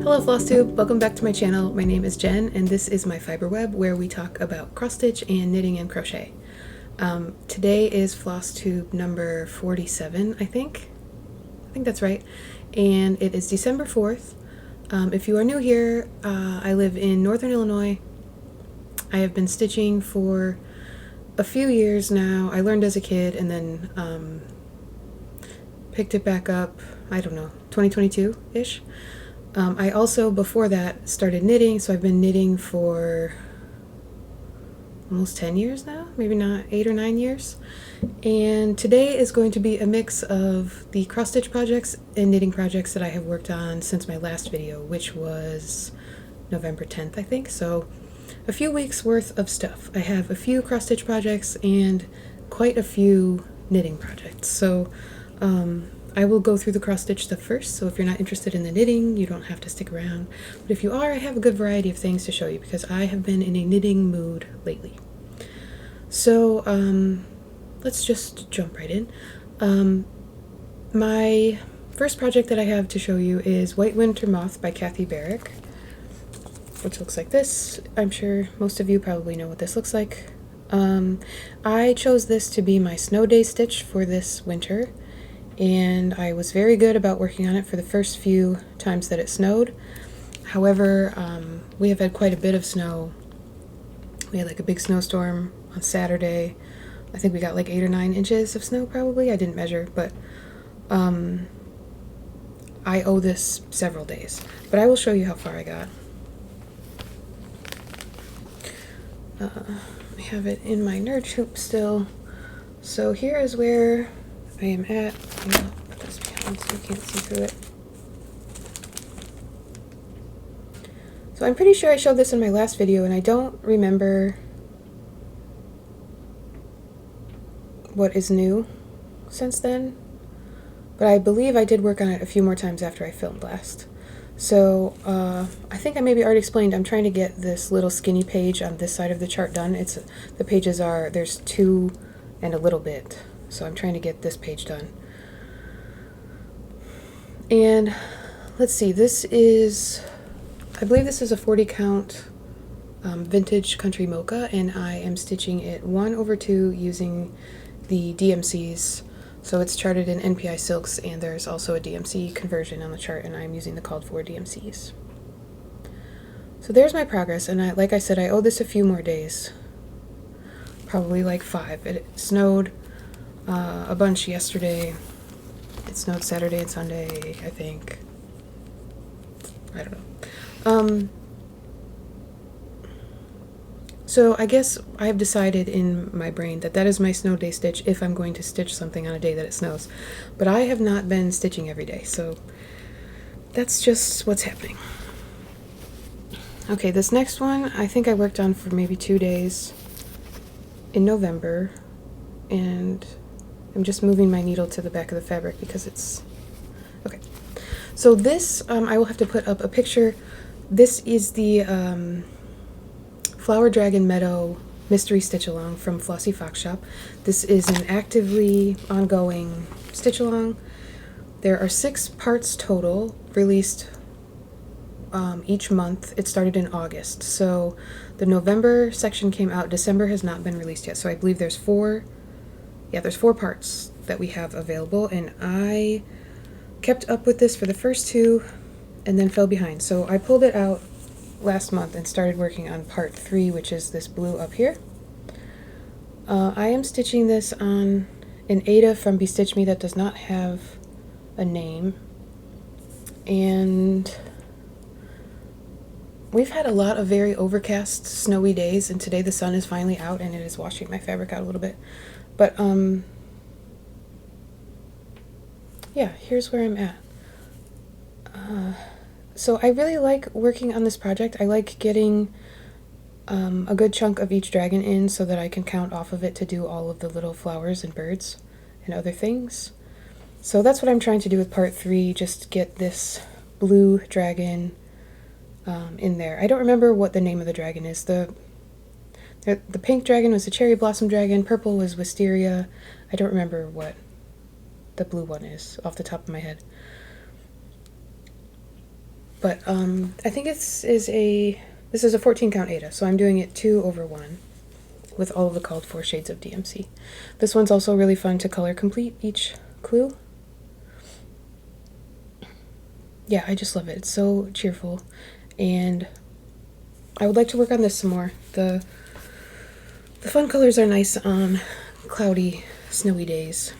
Hello Flosstube, welcome back to my channel. My name is Jen and this is my fiber web where we talk about cross stitch and knitting and crochet. Today is Flosstube number 47, I think that's right, and it is December 4th. If you are new here, I live in Northern Illinois. I have been stitching for a few years now. I learned as a kid and then picked it back up, I don't know, 2022-ish. I also, before that, started knitting, so I've been knitting for almost 10 years now, maybe not 8 or 9 years. And today is going to be a mix of the cross-stitch projects and knitting projects that I have worked on since my last video, which was November 10th, I think. So a few weeks worth of stuff. I have a few cross-stitch projects and quite a few knitting projects. So I will go through the cross-stitch stuff first, so if you're not interested in the knitting, you don't have to stick around. But if you are, I have a good variety of things to show you because I have been in a knitting mood lately. So let's just jump right in. My first project that I have to show you is White Winter Moth by Barrick, which looks like this. I'm sure most of you probably know what this looks like. I chose this to be my snow day stitch for this winter, and I was very good about working on it for the first few times that it snowed. However, we have had quite a bit of snow. We had like a big snowstorm on Saturday. I think we got like 8 or 9 inches of snow probably. I didn't measure, but I owe this several days. But I will show you how far I got. I have it in my nerd hoop still. So here is where I am at. I'm gonna put this behind so you can't see through it. So I'm pretty sure I showed this in my last video and I don't remember what is new since then, but I believe I did work on it a few more times after I filmed last. So I think I maybe already explained I'm trying to get this little skinny page on this side of the chart done. The pages are, there's 2 and a little bit. So I'm trying to get this page done. And let's see, this is, I believe this is a 40 count vintage country mocha, and I am stitching it 1/2 using the DMCs. So it's charted in NPI silks, and there's also a DMC conversion on the chart, and I'm using the called for DMCs. So there's my progress, and like I said, I owe this a few more days. Probably like 5. It snowed a bunch yesterday. It snowed Saturday and Sunday, I think. I don't know. So I guess I have decided in my brain that that is my snow day stitch if I'm going to stitch something on a day that it snows. But I have not been stitching every day, so that's just what's happening. Okay, this next one I think I worked on for maybe 2 days in November, and I'm just moving my needle to the back of the fabric because it's okay. So this I will have to put up a picture. This is the Flower Dragon Meadow mystery stitch along from Flossy Fox Shop. This is an actively ongoing stitch along. There are 6 parts total, released each month. It started in August, so the November section came out. December has not been released yet, so I believe there's 4 parts that we have available, and I kept up with this for the first 2 and then fell behind. So I pulled it out last month and started working on part 3, which is this blue up here. I am stitching this on an Ada from Be Stitch Me that does not have a name, and we've had a lot of very overcast, snowy days, and today the sun is finally out and it is washing my fabric out a little bit. But yeah, here's where I'm at. So I really like working on this project. I like getting a good chunk of each dragon in so that I can count off of it to do all of the little flowers and birds and other things. So that's what I'm trying to do with part 3, just get this blue dragon in there. I don't remember what the name of the dragon is. The pink dragon was the cherry blossom dragon, purple was wisteria. I don't remember what the blue one is off the top of my head. But I think this is a 14 count Aida, so I'm doing it 2/1 with all of the called for shades of DMC. This one's also really fun to color complete each clue. Yeah, I just love it. It's so cheerful, and I would like to work on this some more. The fun colors are nice on cloudy, snowy days.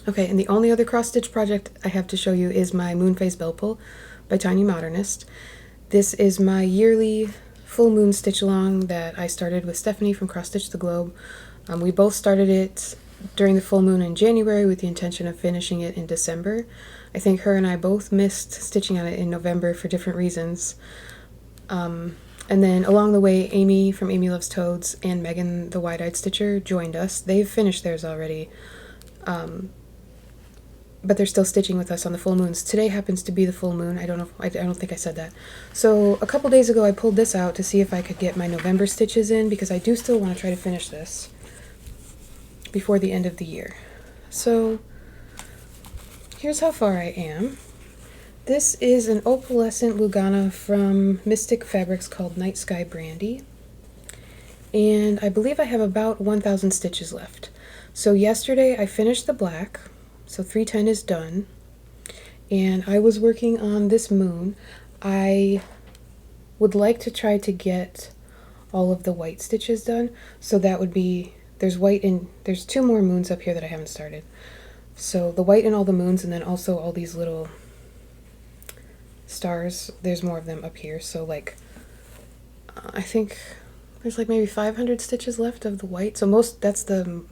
Okay, and the only other cross-stitch project I have to show you is my Moonface Bell Pull by Tiny Modernist. This is my yearly full moon stitch-along that I started with Stephanie from Cross Stitch the Globe. We both started it during the full moon in January with the intention of finishing it in December. I think her and I both missed stitching on it in November for different reasons. And then along the way, Amy from Amy Loves Toads and Megan the Wide-Eyed Stitcher joined us. They've finished theirs already, but they're still stitching with us on the full moons. Today happens to be the full moon. I don't think I said that. So a couple days ago I pulled this out to see if I could get my November stitches in, because I do still want to try to finish this before the end of the year. So here's how far I am. This is an opalescent Lugana from Mystic Fabrics called Night Sky Brandy, and I believe I have about 1,000 stitches left. So yesterday I finished the black, so 310 is done, and I was working on this moon. I would like to try to get all of the white stitches done, so that would be, there's white in, there's 2 more moons up here that I haven't started. So the white in all the moons, and then also all these little stars, there's more of them up here. So like I think there's like maybe 500 stitches left of the white, so that's the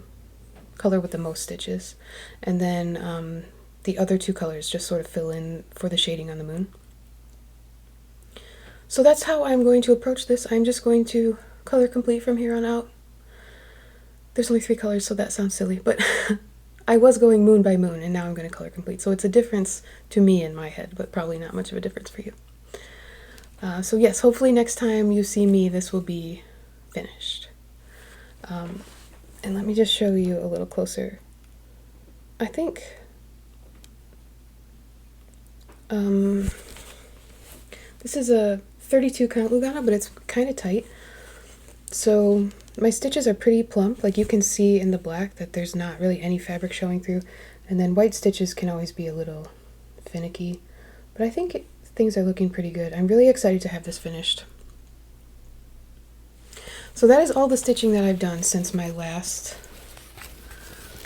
color with the most stitches, and then the other 2 colors just sort of fill in for the shading on the moon. So that's how I'm going to approach this. I'm just going to color complete from here on out. There's only 3 colors, so that sounds silly, but I was going moon by moon, and now I'm going to color complete. So it's a difference to me in my head, but probably not much of a difference for you. So yes, hopefully next time you see me, this will be finished. And let me just show you a little closer. I think this is a 32 count Lugana, but it's kind of tight. So my stitches are pretty plump, like you can see in the black that there's not really any fabric showing through, and then white stitches can always be a little finicky, but I think things are looking pretty good. I'm really excited to have this finished. So that is all the stitching that I've done since my last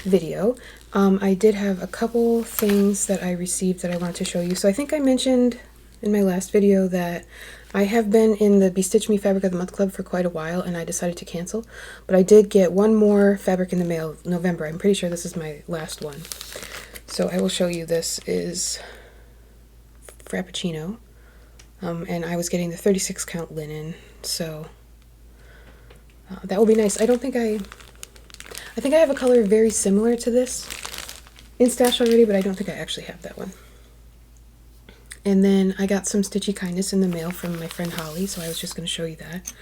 video. I did have a couple things that I received that I wanted to show you. So I think I mentioned in my last video that I have been in the Be Stitch Me Fabric of the Month Club for quite a while, and I decided to cancel. But I did get one more fabric in the mail in November. I'm pretty sure this is my last one. So I will show you. This is Frappuccino. And I was getting the 36 count linen, so that will be nice. I think I have a color very similar to this in stash already, but I don't think I actually have that one. And then I got some Stitchy Kindness in the mail from my friend Holly, so I was just going to show you that.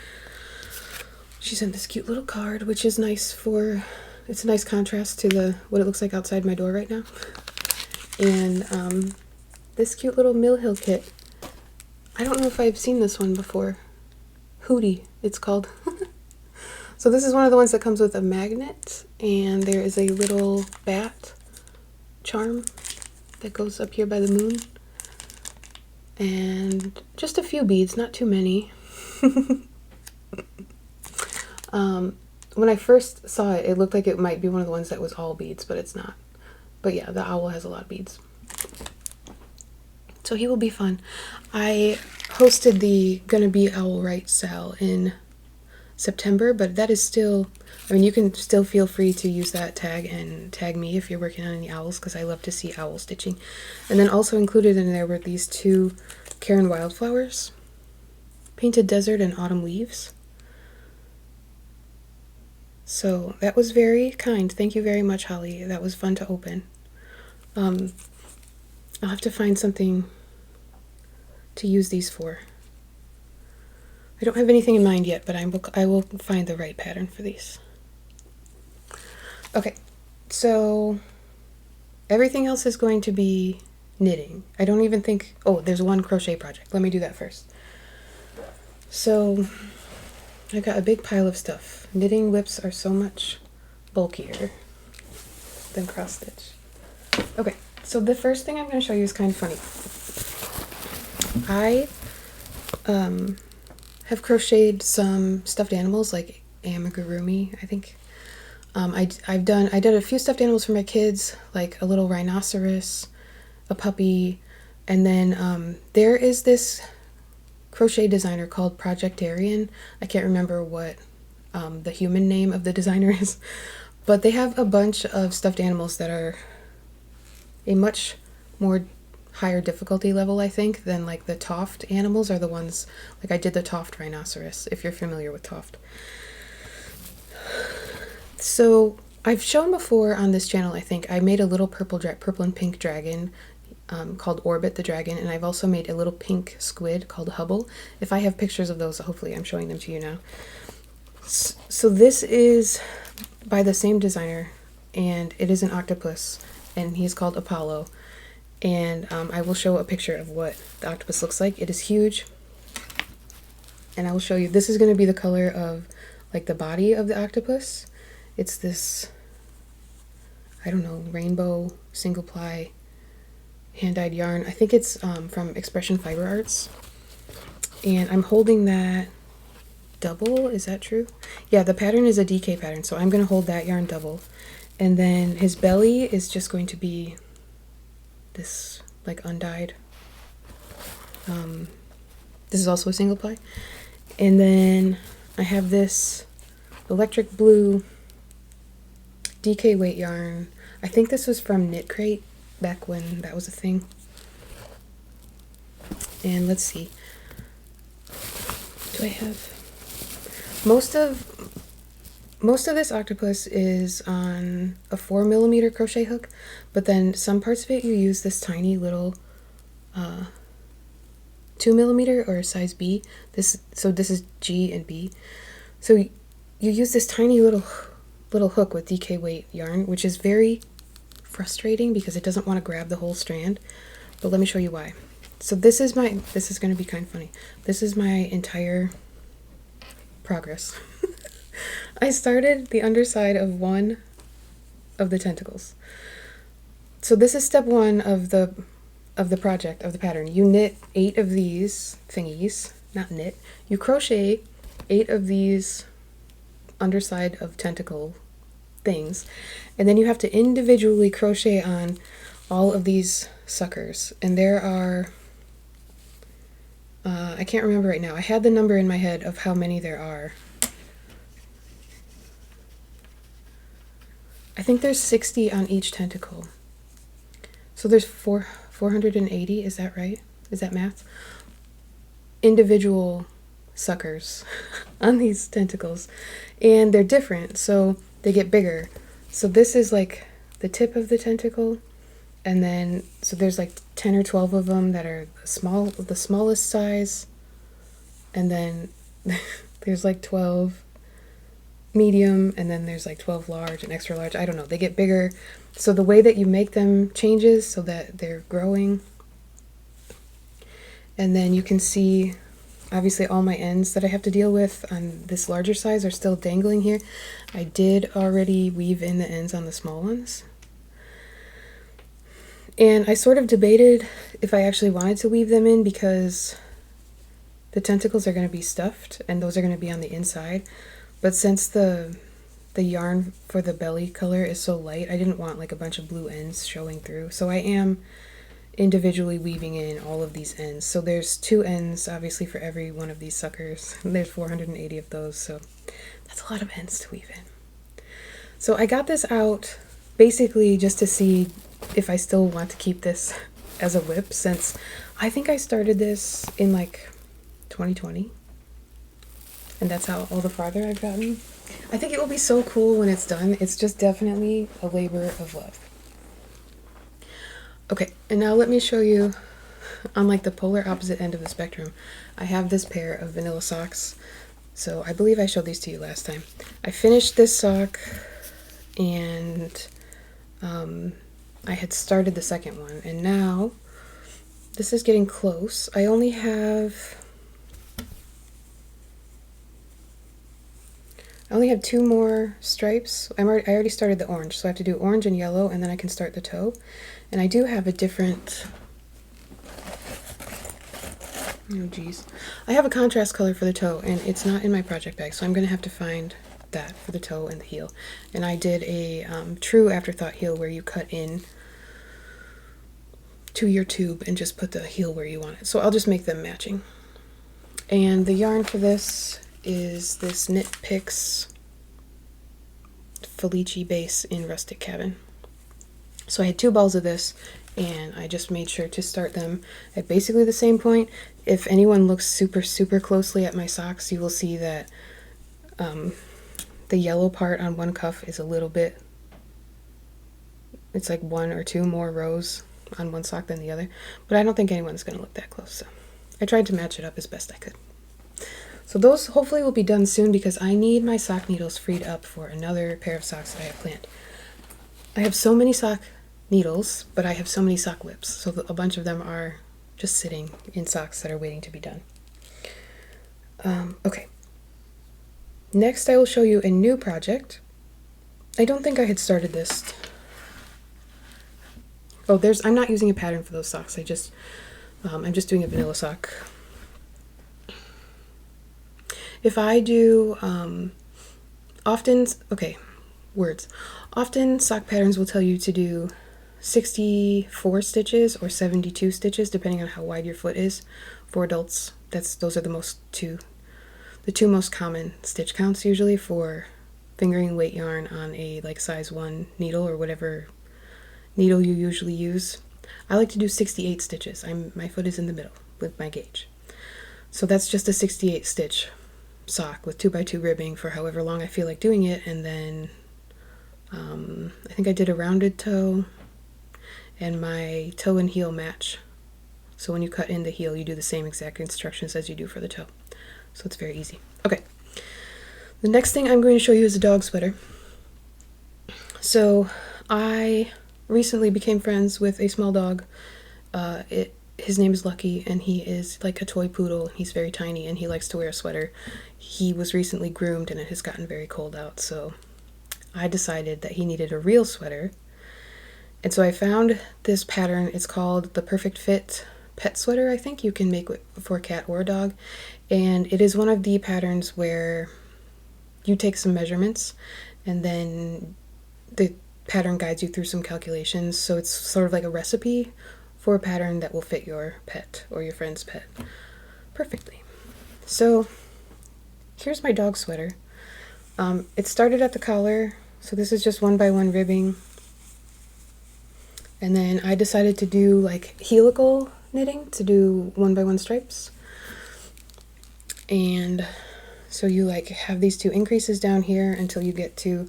She sent this cute little card, which is nice for, it's a nice contrast to what it looks like outside my door right now. And this cute little Mill Hill kit. I don't know if I've seen this one before. Hootie, it's called. So this is one of the ones that comes with a magnet, and there is a little bat charm that goes up here by the moon. And just a few beads, not too many. When I first saw it, it looked like it might be one of the ones that was all beads, but it's not. But yeah, the owl has a lot of beads. So he will be fun. I hosted the Gonna Be Owl Right sale in September, but that is still, I mean, you can still feel free to use that tag and tag me if you're working on any owls, because I love to see owl stitching. And then also included in there were these 2 Karen Wildflowers, Painted Desert and Autumn Leaves. So that was very kind. Thank you very much, Holly. That was fun to open. I'll have to find something to use these for. I don't have anything in mind yet, but I will find the right pattern for these. Okay, so everything else is going to be knitting. I don't even think, oh, there's one crochet project. Let me do that first. So I got a big pile of stuff. Knitting whips are so much bulkier than cross stitch. Okay, so the first thing I'm going to show you is kind of funny. I have crocheted some stuffed animals like amigurumi, I think. I did a few stuffed animals for my kids, like a little rhinoceros, a puppy, and then there is this crochet designer called Projectarian. I can't remember what the human name of the designer is, but they have a bunch of stuffed animals that are a much more higher difficulty level, I think, than like the Toft animals are the ones, like I did the Toft rhinoceros, if you're familiar with Toft. So I've shown before on this channel, I think, I made a little purple and pink dragon called Orbit the Dragon, and I've also made a little pink squid called Hubble. If I have pictures of those, hopefully I'm showing them to you now. So this is by the same designer, and it is an octopus, and he's called Apollo. And I will show a picture of what the octopus looks like. It is huge, and I will show you. This is going to be the color of like the body of the octopus. It's this, I don't know, rainbow single ply hand-dyed yarn. I think it's from Expression Fiber Arts, and I'm holding that double. Is that true? Yeah, the pattern is a DK pattern, so I'm going to hold that yarn double, and then his belly is just going to be this like undyed. This is also a single ply, and then I have this electric blue DK weight yarn. I think this was from Knit Crate back when that was a thing. And let's see, do I have most of this octopus is on a 4mm crochet hook, but then some parts of it you use this tiny little 2mm or size B. This is G and B. So you use this tiny little hook with DK weight yarn, which is very frustrating because it doesn't want to grab the whole strand. But let me show you why. So this is going to be kind of funny. This is my entire progress. I started the underside of one of the tentacles. So this is step one of the project, of the pattern. You knit 8 of these thingies, not knit. You crochet 8 of these underside of tentacle things, and then you have to individually crochet on all of these suckers. And there are, I can't remember right now. I had the number in my head of how many there are. I think there's 60 on each tentacle. So there's 480, is that right? Is that math? Individual suckers on these tentacles, and they're different, so they get bigger. So this is like the tip of the tentacle, and then so there's like 10 or 12 of them that are the smallest size, and then there's like 12 medium, and then there's like 12 large and extra large. I don't know, they get bigger. So the way that you make them changes so that they're growing. And then you can see obviously all my ends that I have to deal with on this larger size are still dangling here. I did already weave in the ends on the small ones. And I sort of debated if I actually wanted to weave them in because the tentacles are going to be stuffed and those are going to be on the inside. But since the yarn for the belly color is so light, I didn't want like a bunch of blue ends showing through. So I am individually weaving in all of these ends. So there's 2 ends obviously for every one of these suckers. There's 480 of those, so that's a lot of ends to weave in. So I got this out basically just to see if I still want to keep this as a whip, since I think I started this in like 2020, and that's how all the farther I've gotten. I think it will be so cool when it's done. It's just definitely a labor of love. Okay, and now let me show you on like the polar opposite end of the spectrum. I have this pair of vanilla socks. So I believe I showed these to you last time. I finished this sock, and I had started the second one, and now This is getting close. I only have 2 more stripes. I already started the orange, so I have to do orange and yellow, and then I can start the toe. And I do have a different, oh geez. I have a contrast color for the toe, and it's not in my project bag, so I'm gonna have to find that for the toe and the heel. And I did a true afterthought heel where you cut in to your tube and just put the heel where you want it. So I'll just make them matching. And the yarn for this is this Knit Picks Felici base in Rustic Cabin. So I had 2 balls of this, and I just made sure to start them at basically the same point. If anyone looks super closely at my socks, you will see that the yellow part on one cuff is a little bit, it's like 1 or 2 more rows on one sock than the other, but I don't think anyone's going to look that close, so I tried to match it up as best I could. So those hopefully will be done soon because I need my sock needles freed up for another pair of socks that I have planned. I have so many sock needles, but I have so many sock whips, so a bunch of them are just sitting in socks that are waiting to be done. Okay. Next I will show you a new project. I don't think I had started this. Oh, I'm not using a pattern for those socks. I'm just doing a vanilla sock. If I do, often sock patterns will tell you to do 64 stitches or 72 stitches, depending on how wide your foot is. For adults, those are the 2 most common stitch counts usually for fingering weight yarn on a like size 1 needle or whatever needle you usually use. I like to do 68 stitches. My foot is in the middle with my gauge. So that's just a 68 stitch sock with 2x2 ribbing for however long I feel like doing it, and then I think I did a rounded toe, and my toe and heel match. So when you cut in the heel, you do the same exact instructions as you do for the toe. So it's very easy. Okay, the next thing I'm going to show you is a dog sweater. So I recently became friends with a small dog. His name is Lucky, and he is like a toy poodle. He's very tiny, and he likes to wear a sweater. He was recently groomed, and it has gotten very cold out, so I decided that he needed a real sweater. And so I found this pattern. It's called the Perfect Fit Pet Sweater, I think. You can make it for a cat or a dog. And it is one of the patterns where you take some measurements, and then the pattern guides you through some calculations. So it's sort of like a recipe for a pattern that will fit your pet or your friend's pet perfectly. So here's my dog sweater. It started at the collar, so this is just 1x1 ribbing. And then I decided to do like helical knitting to do 1x1 stripes. And so you like have these 2 increases down here until you get to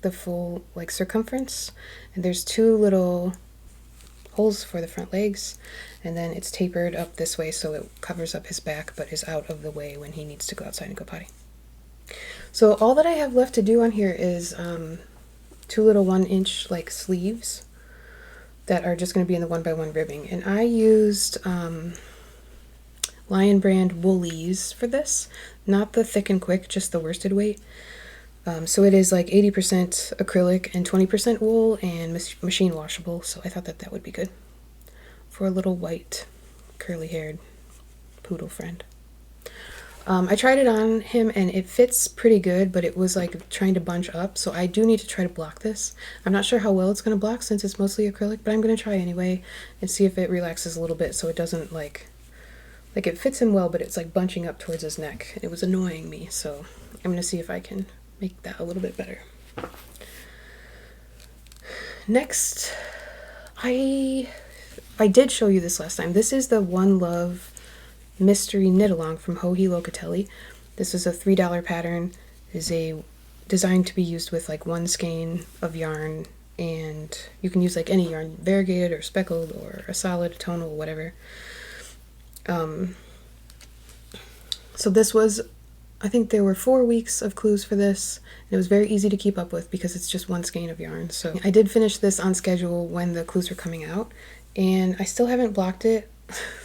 the full like circumference, and there's 2 little holes for the front legs, and then it's tapered up this way so it covers up his back but is out of the way when he needs to go outside and go potty. So all that I have left to do on here is 2 little 1-inch like sleeves that are just going to be in the 1x1 ribbing, and I used Lion brand Woolies for this, not the thick and quick, just the worsted weight. So it is like 80% acrylic and 20% wool and machine washable, so I thought that that would be good for a little white curly haired poodle friend. I tried it on him and it fits pretty good, but it was like trying to bunch up, so I do need to try to block this. I'm not sure how well it's going to block since it's mostly acrylic, but I'm going to try anyway and see if it relaxes a little bit so it doesn't like it fits him well, but it's like bunching up towards his neck. It was annoying me, so I'm going to see if I can make that a little bit better. Next, I did show you this last time. This is the One Love Mystery Knit Along from Joji Locatelli. This is a $3 pattern. It is designed to be used with like 1 skein of yarn, and you can use like any yarn, variegated or speckled or a solid, tonal, whatever. So this was I think there were 4 weeks of clues for this, and it was very easy to keep up with because it's just one skein of yarn. So I did finish this on schedule when the clues were coming out, and I still haven't blocked it.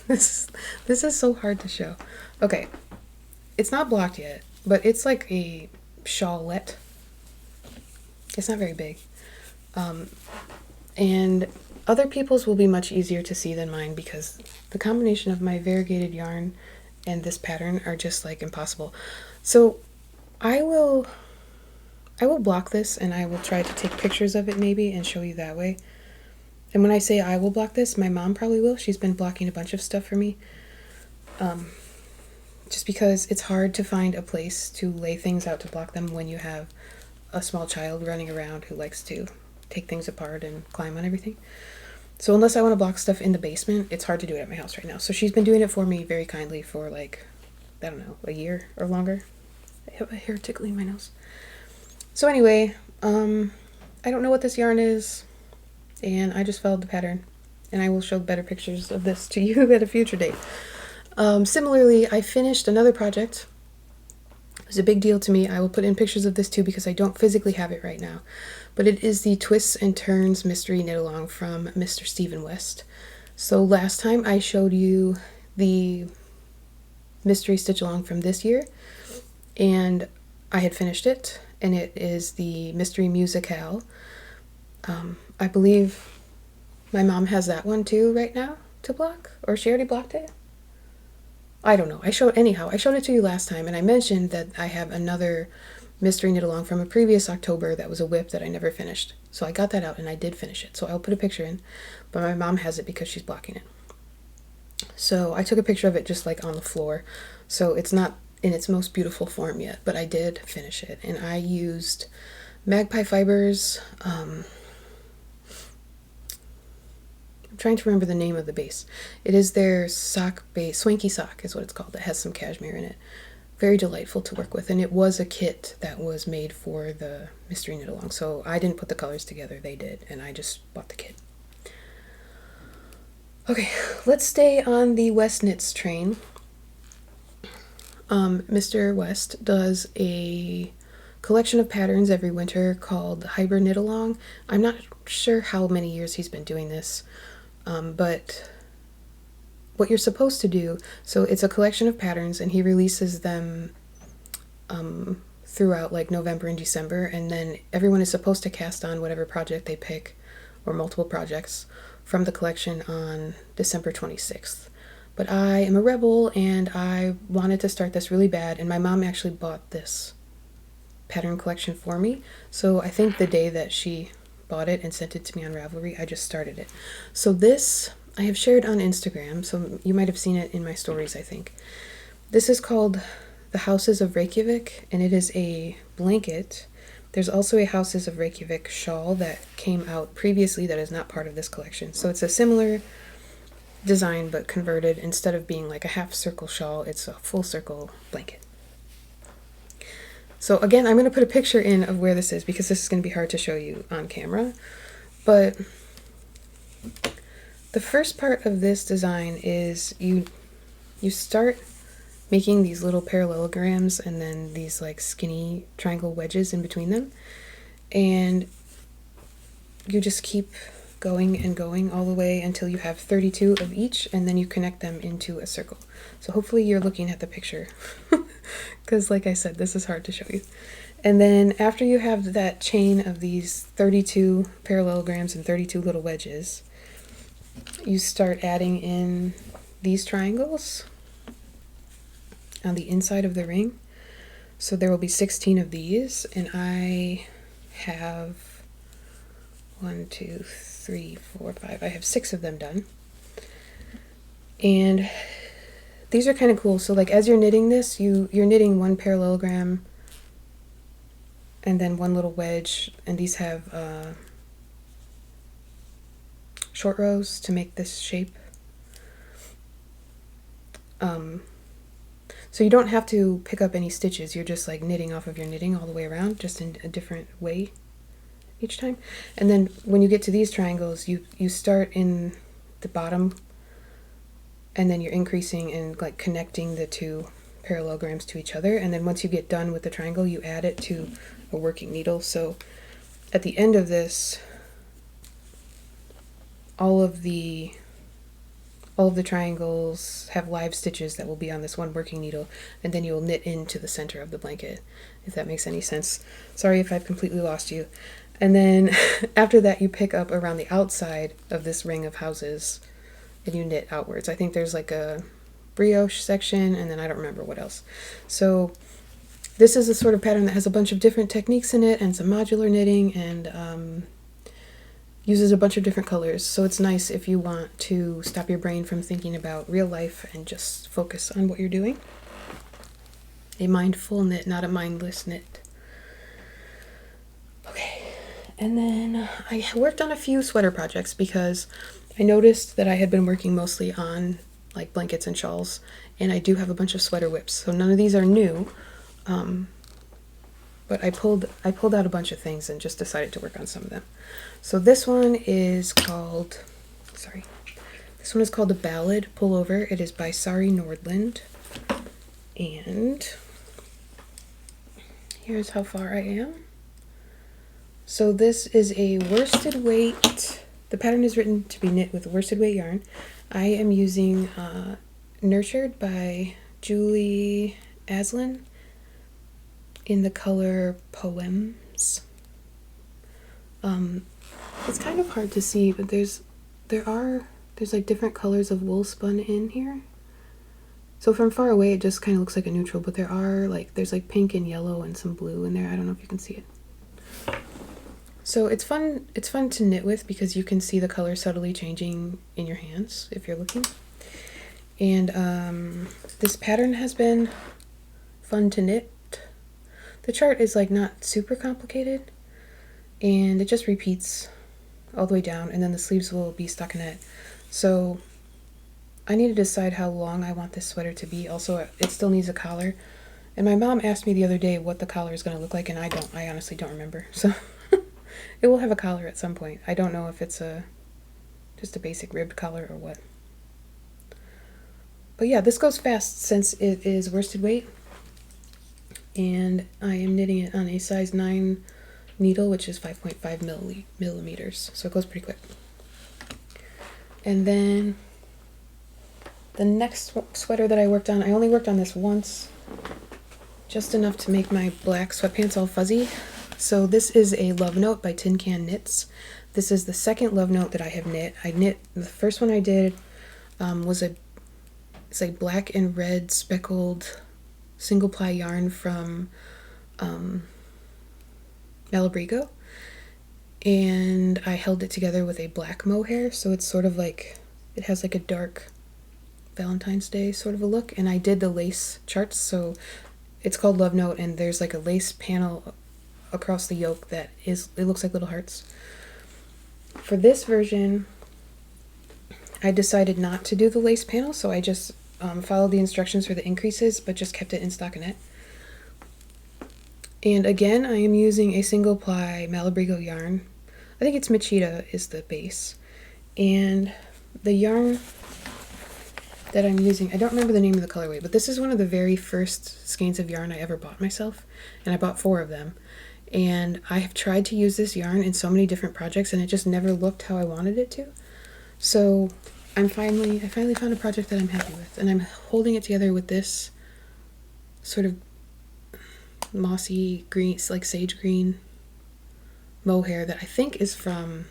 This is so hard to show. Okay, it's not blocked yet, but it's like a shawlette. It's not very big. And other people's will be much easier to see than mine because the combination of my variegated yarn and this pattern are just like impossible. So I will block this, and I will try to take pictures of it maybe and show you that way. And when I say I will block this, my mom probably will. She's been blocking a bunch of stuff for me. Just because it's hard to find a place to lay things out to block them when you have a small child running around who likes to take things apart and climb on everything. So unless I want to block stuff in the basement, it's hard to do it at my house right now. So she's been doing it for me very kindly for like, I don't know, a year or longer. I have a hair tickling my nose. So anyway, I don't know what this yarn is, and I just followed the pattern, and I will show better pictures of this to you at a future date. Similarly, I finished another project. It was a big deal to me. I will put in pictures of this too because I don't physically have it right now. But it is the Twists and Turns Mystery Knit Along from Mr. Stephen West. So last time I showed you the mystery stitch along from this year, and I had finished it, and it is the Mystery Musicale. I believe my mom has that one too right now to block, or she already blocked it. I don't know. I showed it to you last time, and I mentioned that I have another mystery knit along from a previous October that was a whip that I never finished. So I got that out and I did finish it. So I'll put a picture in, but my mom has it because she's blocking it. So I took a picture of it just like on the floor. So it's not in its most beautiful form yet, but I did finish it. And I used Magpie Fibers. I'm trying to remember the name of the base. It is their sock base, Swanky Sock is what it's called. It has some cashmere in it. Very delightful to work with, and it was a kit that was made for the mystery knit along. So I didn't put the colors together, they did, and I just bought the kit. Okay, let's stay on the West Knits train. Mr. West does a collection of patterns every winter called Hyber Knit Along. I'm not sure how many years he's been doing this, but what you're supposed to do, so it's a collection of patterns and he releases them throughout like November and December, and then everyone is supposed to cast on whatever project they pick, or multiple projects from the collection on December 26th. But I am a rebel and I wanted to start this really bad, and my mom actually bought this pattern collection for me. So I think the day that she bought it and sent it to me on Ravelry, I just started it. So this I have shared on Instagram, so you might have seen it in my stories, I think. This is called the Houses of Reykjavik, and it is a blanket. There's also a Houses of Reykjavik shawl that came out previously that is not part of this collection. So it's a similar design but converted. Instead of being like a half circle shawl, it's a full circle blanket. So again, I'm going to put a picture in of where this is because this is going to be hard to show you on camera. But the first part of this design is you start making these little parallelograms and then these like skinny triangle wedges in between them, and you just keep going and going all the way until you have 32 of each, and then you connect them into a circle. So hopefully you're looking at the picture because like I said, this is hard to show you. And then after you have that chain of these 32 parallelograms and 32 little wedges, you start adding in these triangles on the inside of the ring. So there will be 16 of these, and I have 1, 2, 3, 4, 5. I have 6 of them done. And these are kind of cool. So like as you're knitting this, you're knitting one parallelogram and then one little wedge, and these have short rows to make this shape. So you don't have to pick up any stitches, you're just like knitting off of your knitting all the way around, just in a different way each time. And then when you get to these triangles, you start in the bottom, and then you're increasing and like connecting the two parallelograms to each other, and then once you get done with the triangle, you add it to a working needle. So at the end of this, all of the triangles have live stitches that will be on this one working needle, and then you'll knit into the center of the blanket, if that makes any sense. Sorry if I've completely lost you. And then after that, you pick up around the outside of this ring of houses and you knit outwards. I think there's like a brioche section, and then I don't remember what else. So this is a sort of pattern that has a bunch of different techniques in it and some modular knitting, and uses a bunch of different colors. So it's nice if you want to stop your brain from thinking about real life and just focus on what you're doing. A mindful knit, not a mindless knit. Okay, and then I worked on a few sweater projects because I noticed that I had been working mostly on like blankets and shawls, and I do have a bunch of sweater whips, so none of these are new, but I pulled out a bunch of things and just decided to work on some of them. So this one is called, the Ballad Pullover. It is by Sari Nordland, and here's how far I am. So this is a worsted weight. The pattern is written to be knit with worsted weight yarn. I am using Nurtured by Julie Aslin in the color Poems. It's kind of hard to see, but there's like different colors of wool spun in here. So from far away it just kind of looks like a neutral, but there's like pink and yellow and some blue in there. I don't know if you can see it. So it's fun to knit with because you can see the color subtly changing in your hands if you're looking. And this pattern has been fun to knit. The chart is like not super complicated, and it just repeats all the way down, and then the sleeves will be stockinette. So I need to decide how long I want this sweater to be. Also, it still needs a collar, and my mom asked me the other day what the collar is going to look like, and I honestly don't remember. So it will have a collar at some point. I don't know if it's just a basic ribbed collar or what. But yeah, this goes fast since it is worsted weight, and I am knitting it on a size 9 needle, which is 5.5 millimeters, so it goes pretty quick. And then the next sweater that I worked on, I only worked on this once, just enough to make my black sweatpants all fuzzy. So this is a Love Note by Tin Can Knits. This is the second Love Note that I have knit. The first one I did it's like black and red speckled single ply yarn from Malabrigo, and I held it together with a black mohair, so it's sort of like, it has like a dark Valentine's Day sort of a look. And I did the lace charts, so it's called Love Note, and there's like a lace panel across the yoke it looks like little hearts. For this version, I decided not to do the lace panel, so I just followed the instructions for the increases, but just kept it in stockinette. And again, I am using a single ply Malabrigo yarn. I think it's Machida is the base. And the yarn that I'm using, I don't remember the name of the colorway, but this is one of the very first skeins of yarn I ever bought myself, and I bought 4 of them. And I have tried to use this yarn in so many different projects, and it just never looked how I wanted it to. So I finally found a project that I'm happy with, and I'm holding it together with this sort of mossy green, like sage green mohair that I think is from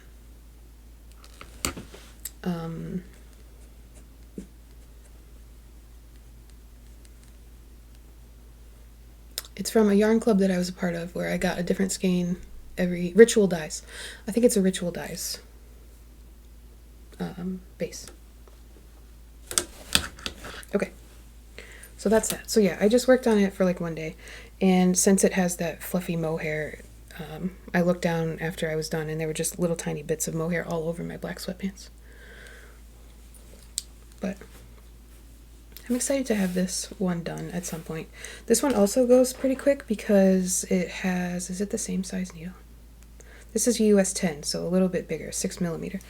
it's from a yarn club that I was a part of, where I got a different skein every Ritual Dyes. I think it's a Ritual Dyes base. Okay, so that's that. So yeah, I just worked on it for like one day, and since it has that fluffy mohair, I looked down after I was done, and there were just little tiny bits of mohair all over my black sweatpants. But I'm excited to have this one done at some point. This one also goes pretty quick because it has, is it the same size needle? This is US 10, so a little bit bigger, 6 millimeter,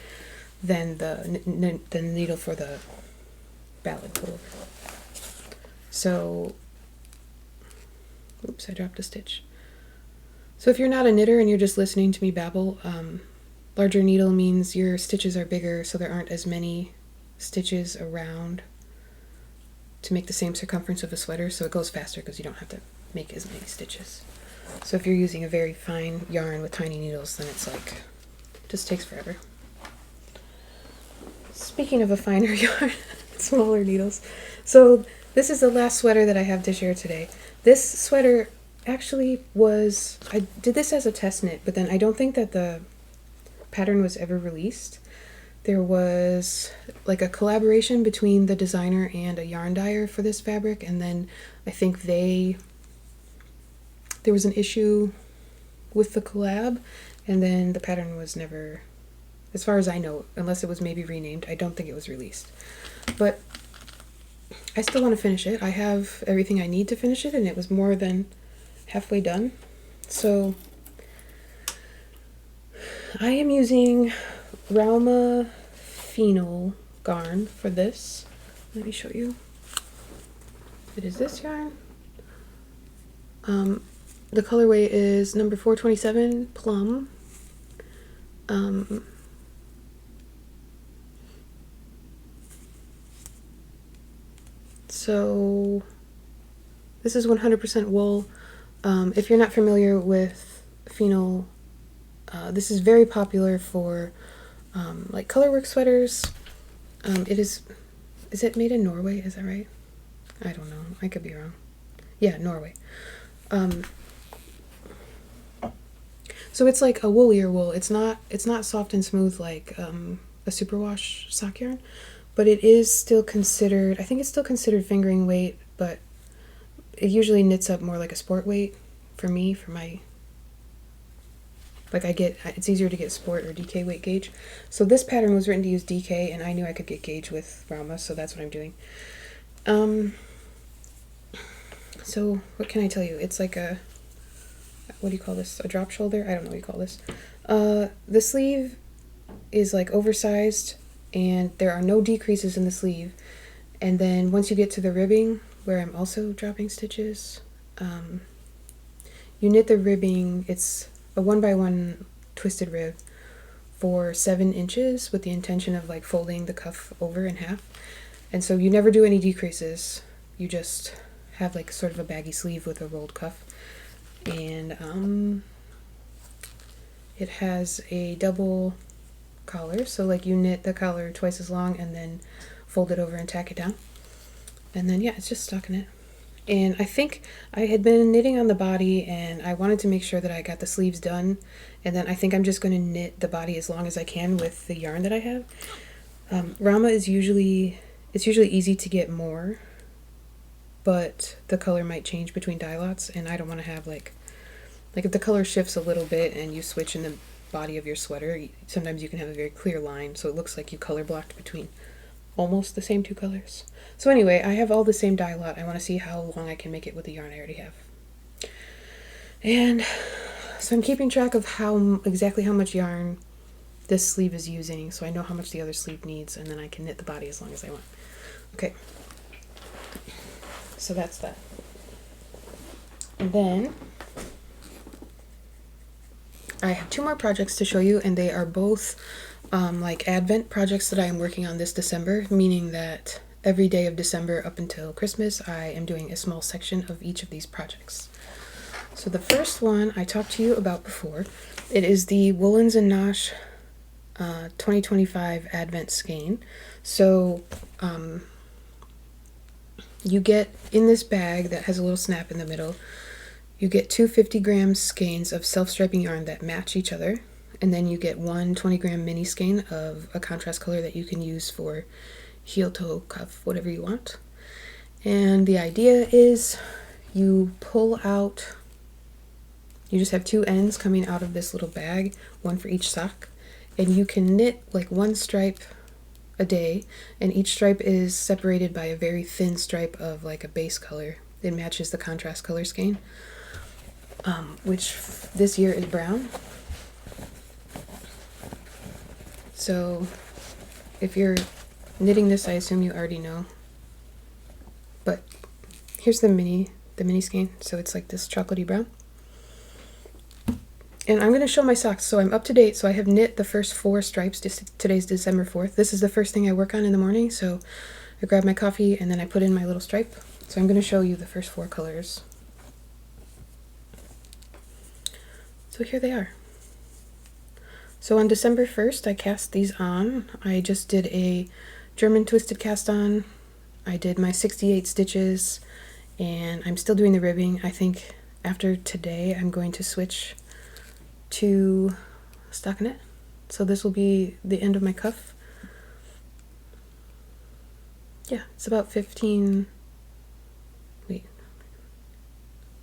than the needle for the Ballad pullover. So Oops, I dropped a stitch. So if you're not a knitter and you're just listening to me babble, larger needle means your stitches are bigger, so there aren't as many stitches around to make the same circumference of a sweater, so it goes faster because you don't have to make as many stitches. So if you're using a very fine yarn with tiny needles, then it's like, just takes forever. Speaking of a finer yarn, smaller needles. So this is the last sweater that I have to share today. This sweater actually was, I did this as a test knit, but then I don't think that the pattern was ever released. There was like a collaboration between the designer and a yarn dyer for this fabric, and then I think there was an issue with the collab, and then the pattern was never, as far as I know, unless it was maybe renamed, I don't think it was released. But I still want to finish it. I have everything I need to finish it, and it was more than halfway done. So I am using Rauma Phenol yarn for this. Let me show you. It is this yarn. The colorway is number 427 Plum. So this is 100% wool. If you're not familiar with phenol, this is very popular for like colorwork sweaters. Is it made in Norway? Is that right? I don't know. I could be wrong. Yeah, Norway. So it's like a woolier wool. It's not soft and smooth like a superwash sock yarn, but it is still considered, I think it's still considered fingering weight, but it usually knits up more like a sport weight for me, for my, like it's easier to get sport or DK weight gauge. So this pattern was written to use DK, and I knew I could get gauge with Rauma, so that's what I'm doing. So what can I tell you? It's like a, what do you call this? A drop shoulder? I don't know what you call this. The sleeve is like oversized, and there are no decreases in the sleeve. And then once you get to the ribbing, where I'm also dropping stitches, you knit the ribbing. It's a 1x1 twisted rib for 7 inches with the intention of like folding the cuff over in half. And so you never do any decreases. You just have like sort of a baggy sleeve with a rolled cuff. And it has a double collar, so like you knit the collar twice as long and then fold it over and tack it down. And then yeah, it's just stockinette. And I think I had been knitting on the body, and I wanted to make sure that I got the sleeves done, and then I think I'm just going to knit the body as long as I can with the yarn that I have. Rauma is usually easy to get more, but the color might change between dye lots, and I don't want to have like if the color shifts a little bit and you switch in the body of your sweater, sometimes you can have a very clear line, so it looks like you color blocked between almost the same two colors. So anyway, I have all the same dye lot. I want to see how long I can make it with the yarn I already have. And so I'm keeping track of exactly how much yarn this sleeve is using, so I know how much the other sleeve needs, and then I can knit the body as long as I want. Okay. So that's that. And then I have 2 more projects to show you, and they are both like Advent projects that I am working on this December, meaning that every day of December up until Christmas, I am doing a small section of each of these projects. So the first one I talked to you about before. It is the Woolens and Nosh 2025 Advent skein. So you get in this bag that has a little snap in the middle, you get 2 50-gram skeins of self-striping yarn that match each other, and then you get 1 20-gram mini skein of a contrast color that you can use for heel, toe, cuff, whatever you want. And the idea is you pull out, you just have 2 ends coming out of this little bag, 1 for each sock, and you can knit like 1 stripe a day, and each stripe is separated by a very thin stripe of like a base color. It matches the contrast color skein, which this year is brown. So if you're knitting this, I assume you already know. But here's the mini the mini skein. So it's like this chocolatey brown. And I'm going to show my socks. So I'm up to date. So I have knit the first 4 stripes. Today's December 4th. This is the first thing I work on in the morning. So I grab my coffee and then I put in my little stripe. So I'm going to show you the first 4 colors. So here they are. So on December 1st, I cast these on. I just did a German twisted cast on. I did my 68 stitches and I'm still doing the ribbing. I think after today, I'm going to switch to stockinette. So this will be the end of my cuff. Yeah, it's about 15, wait,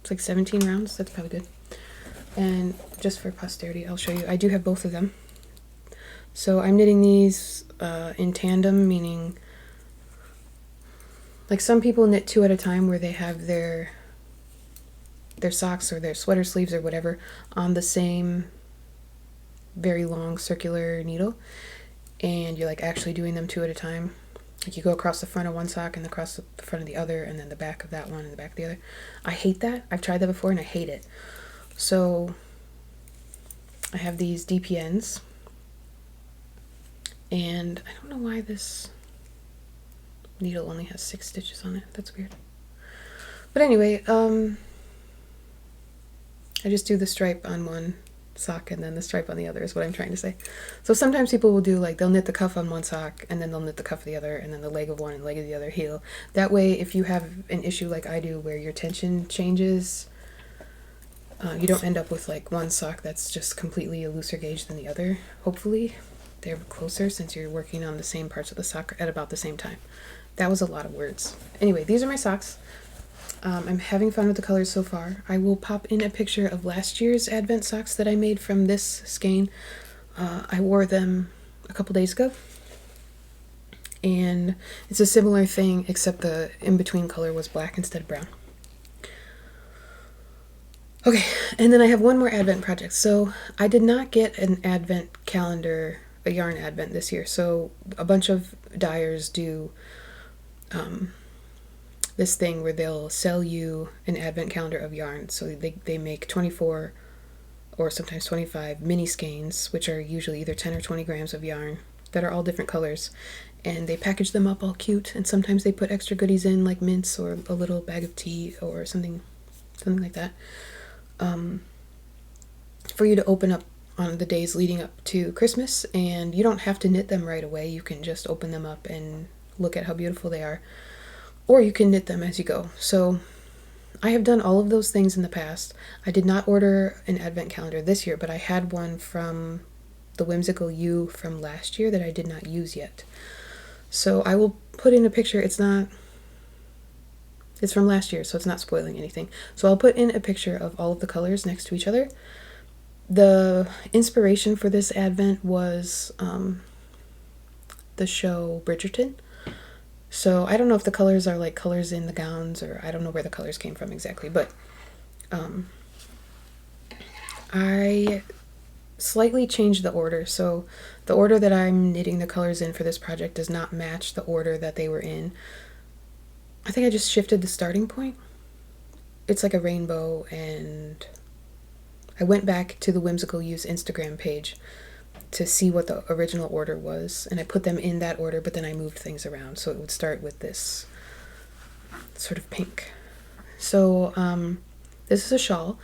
it's like 17 rounds. That's probably good. And just for posterity, I'll show you. I do have both of them. So I'm knitting these in tandem, meaning like some people knit 2 at a time where they have their socks or their sweater sleeves or whatever on the same very long circular needle, and you're like actually doing them 2 at a time. Like you go across the front of one sock and across the front of the other, and then the back of that one and the back of the other. I hate that. I've tried that before and I hate it. So I have these DPNs, and I don't know why this needle only has 6 stitches on it. That's weird. But anyway, I just do the stripe on one sock and then the stripe on the other is what I'm trying to say. So sometimes people will do like, they'll knit the cuff on one sock and then they'll knit the cuff of the other and then the leg of one and leg of the other heel. That way, if you have an issue like I do where your tension changes, you don't end up with like one sock that's just completely a looser gauge than the other. Hopefully they're closer since you're working on the same parts of the sock at about the same time. That was a lot of words. Anyway, these are my socks. I'm having fun with the colors so far. I will pop in a picture of last year's Advent socks that I made from this skein. I wore them a couple days ago. And it's a similar thing, except the in-between color was black instead of brown. Okay, and then I have one more Advent project. So I did not get an Advent calendar, a yarn Advent this year. So a bunch of dyers do this thing where they'll sell you an Advent calendar of yarn. So they make 24 or sometimes 25 mini skeins, which are usually either 10 or 20 grams of yarn that are all different colors. And they package them up all cute. And sometimes they put extra goodies in like mints or a little bag of tea or something like that. For you to open up on the days leading up to Christmas. And you don't have to knit them right away. You can just open them up and look at how beautiful they are. Or you can knit them as you go. So I have done all of those things in the past. I did not order an Advent calendar this year, but I had one from the Whimsical You from last year that I did not use yet. So I will put in a picture. It's from last year, so it's not spoiling anything. So I'll put in a picture of all of the colors next to each other. The inspiration for this Advent was the show Bridgerton. So I don't know if the colors are like colors in the gowns, or I don't know where the colors came from exactly, but I slightly changed the order. So the order that I'm knitting the colors in for this project does not match the order that they were in. I think I just shifted the starting point. It's like a rainbow, and I went back to the Whimsical You's Instagram page to see what the original order was, and I put them in that order, but then I moved things around so it would start with this sort of pink. So this is a shawl.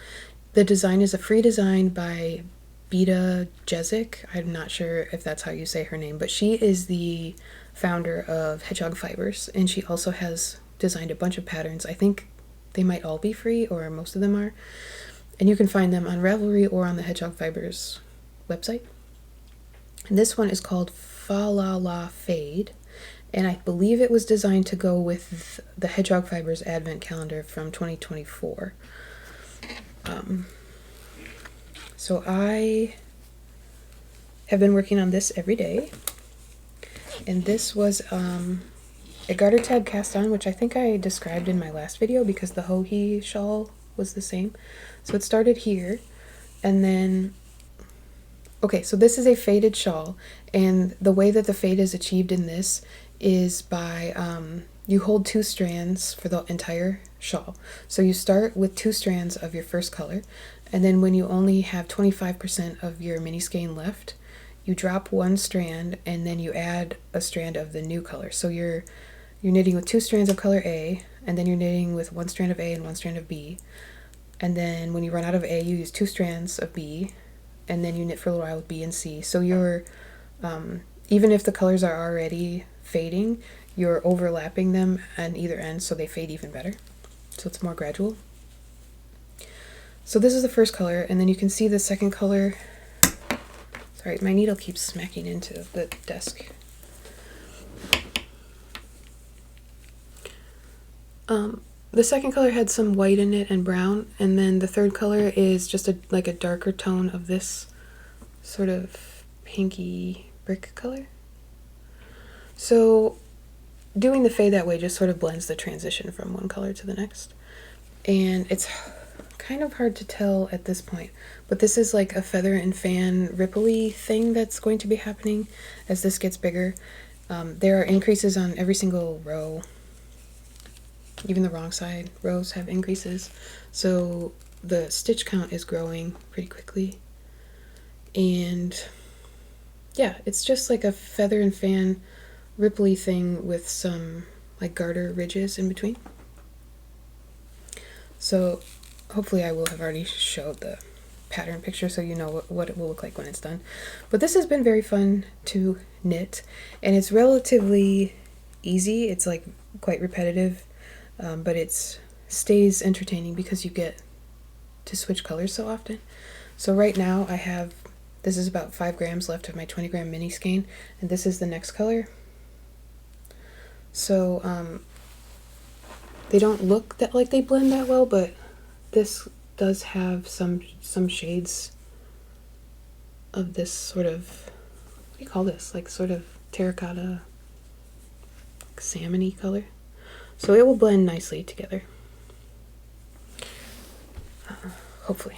The design is a free design by Beta Jezik. I'm not sure if that's how you say her name, but she is the founder of Hedgehog Fibers, and she also has designed a bunch of patterns. I think they might all be free, or most of them are, and you can find them on Ravelry or on the Hedgehog Fibers website. And this one is called Fa La La Fade, and I believe it was designed to go with the Hedgehog Fibers Advent Calendar from 2024. So I have been working on this every day, and this was a garter tab cast on, which I think I described in my last video because the Ho-He shawl was the same. So it started here, and then okay, so this is a faded shawl, and the way that the fade is achieved in this is by you hold 2 strands for the entire shawl. So you start with 2 strands of your first color, and then when you only have 25% of your mini skein left, you drop 1 strand and then you add a strand of the new color. So you're knitting with 2 strands of color A, and then you're knitting with 1 strand of A and 1 strand of B. And then when you run out of A, you use 2 strands of B, and then you knit for a little while with B and C. So you're, even if the colors are already fading, you're overlapping them on either end so they fade even better. So it's more gradual. So this is the first color, and then you can see the second color. Sorry, my needle keeps smacking into the desk. The second color had some white in it and brown, and then the third color is just like a darker tone of this sort of pinky brick color. So doing the fade that way just sort of blends the transition from one color to the next. And it's kind of hard to tell at this point, but this is like a feather and fan ripple-y thing that's going to be happening as this gets bigger. There are increases on every single row. Even the wrong side rows have increases. So the stitch count is growing pretty quickly. And yeah, it's just like a feather and fan ripple-y thing with some like garter ridges in between. So hopefully I will have already showed the pattern picture so you know what it will look like when it's done. But this has been very fun to knit, and it's relatively easy. It's like quite repetitive. But it stays entertaining because you get to switch colors so often. So right now I have, this is about 5 grams left of my 20 gram mini skein, and this is the next color. So they don't look that like they blend that well, but this does have some shades of this sort of, what do you call this? Like sort of terracotta, salmon-y color. So it will blend nicely together, hopefully.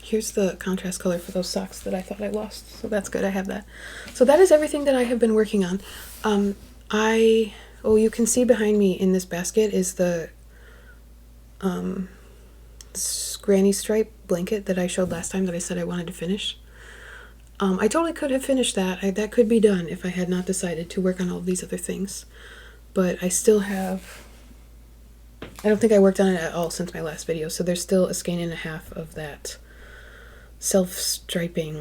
Here's the contrast color for those socks that I thought I lost, so that's good, I have that. So that is everything that I have been working on. You can see behind me in this basket is the granny stripe blanket that I showed last time that I said I wanted to finish. I totally could have finished that. That could be done if I had not decided to work on all of these other things. But I still have, I don't think I worked on it at all since my last video, so there's still a skein and a half of that self-striping,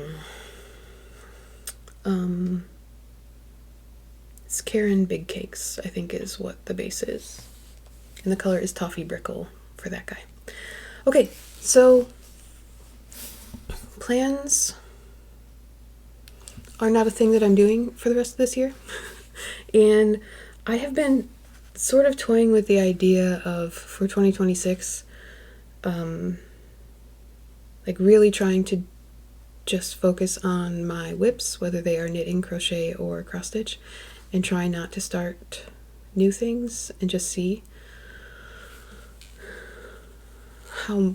it's Karen Big Cakes, I think is what the base is. And the color is Toffee Brickle for that guy. Okay, so plans are not a thing that I'm doing for the rest of this year. And I have been sort of toying with the idea of, for 2026, like really trying to just focus on my whips, whether they are knitting, crochet, or cross stitch, and try not to start new things and just see how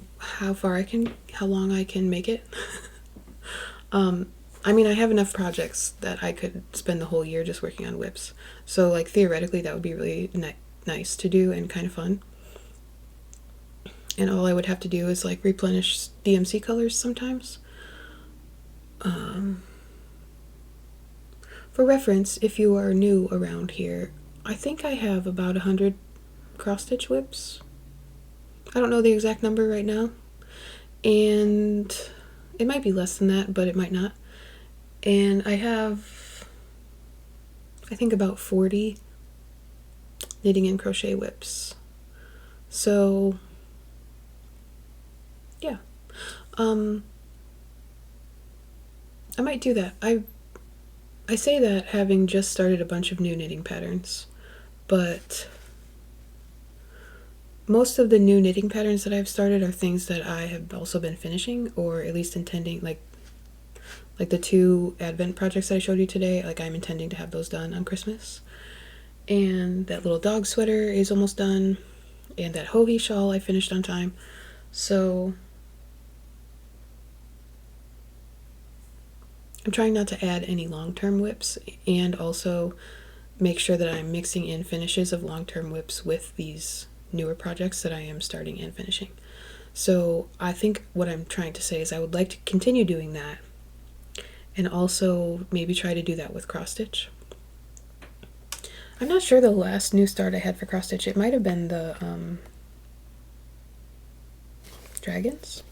far I can, how long I can make it. I mean, I have enough projects that I could spend the whole year just working on whips. So like theoretically that would be really nice to do and kind of fun. And all I would have to do is like replenish DMC colors sometimes. For reference, if you are new around here, I think I have about 100 cross stitch whips. I don't know the exact number right now. And it might be less than that, but it might not. And I have, I think, about 40 knitting and crochet whips. So, yeah. I might do that. I say that having just started a bunch of new knitting patterns, but most of the new knitting patterns that I've started are things that I have also been finishing, or at least intending, like the 2 Advent projects that I showed you today, like I'm intending to have those done on Christmas. And that little dog sweater is almost done, and that hoagie shawl I finished on time. So I'm trying not to add any long-term whips, and also make sure that I'm mixing in finishes of long-term whips with these newer projects that I am starting and finishing. So I think what I'm trying to say is I would like to continue doing that, and also maybe try to do that with cross stitch. I'm not sure the last new start I had for cross stitch. It might have been the dragons.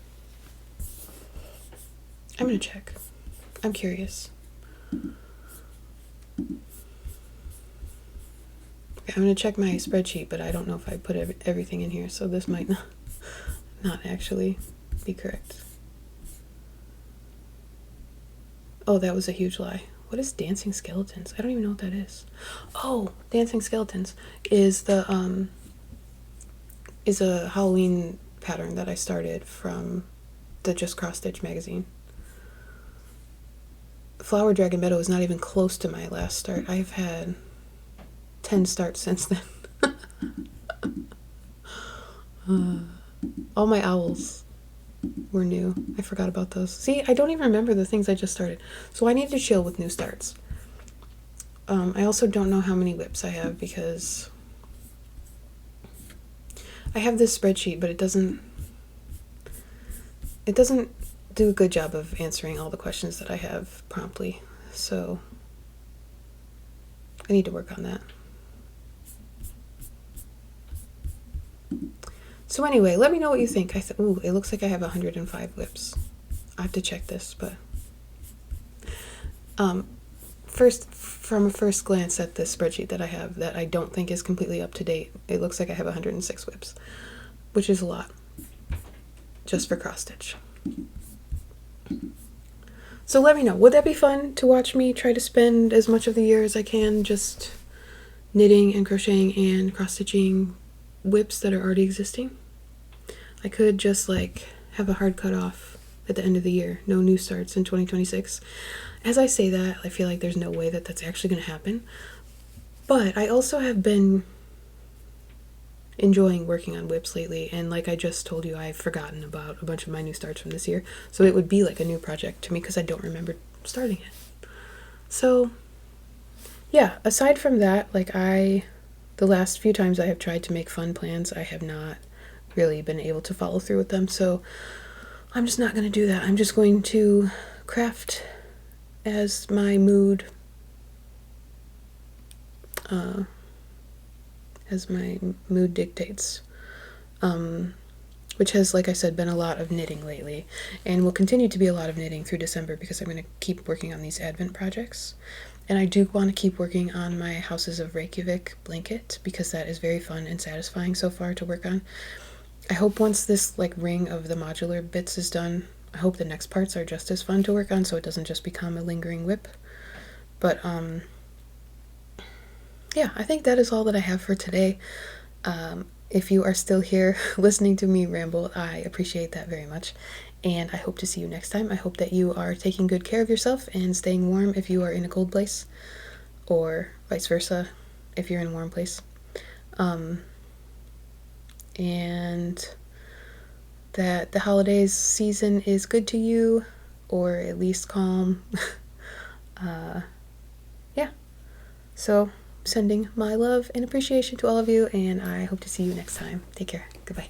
I'm gonna check. I'm curious. Okay, I'm gonna check my spreadsheet, but I don't know if I put everything in here, so this might not actually be correct. Oh, that was a huge lie. What is dancing skeletons? I don't even know what that is. Oh, dancing skeletons is the is a Halloween pattern that I started from the Just Cross Stitch magazine. Flower Dragon Meadow is not even close to my last start. I've had 10 starts since then. All my owls were new. I forgot about those. See, I don't even remember the things I just started. So I need to chill with new starts. I also don't know how many whips I have because I have this spreadsheet, but it doesn't do a good job of answering all the questions that I have promptly. So I need to work on that. So anyway, let me know what you think. Ooh, it looks like I have 105 whips. I have to check this, but from a first glance at this spreadsheet that I have that I don't think is completely up to date, it looks like I have 106 whips, which is a lot just for cross stitch. So let me know, would that be fun to watch me try to spend as much of the year as I can just knitting and crocheting and cross stitching whips that are already existing? I could just like have a hard cut off at the end of the year, no new starts in 2026. As I say that, I feel like there's no way that that's actually going to happen, but I also have been enjoying working on whips lately, and like I just told you, I've forgotten about a bunch of my new starts from this year, so it would be like a new project to me because I don't remember starting it. So yeah, aside from that, like the last few times I have tried to make fun plans, I have not really been able to follow through with them, so I'm just not going to do that. I'm just going to craft as my mood dictates, which has, like I said, been a lot of knitting lately, and will continue to be a lot of knitting through December because I'm going to keep working on these Advent projects. And I do want to keep working on my Houses of Reykjavik blanket because that is very fun and satisfying so far to work on. I hope once this like ring of the modular bits is done, I hope the next parts are just as fun to work on so it doesn't just become a lingering whip. But yeah, I think that is all that I have for today. If you are still here listening to me ramble, I appreciate that very much, and I hope to see you next time. I hope that you are taking good care of yourself and staying warm if you are in a cold place, or vice versa if you're in a warm place. And that the holidays season is good to you, or at least calm. Yeah, so sending my love and appreciation to all of you, and I hope to see you next time. Take care. Goodbye.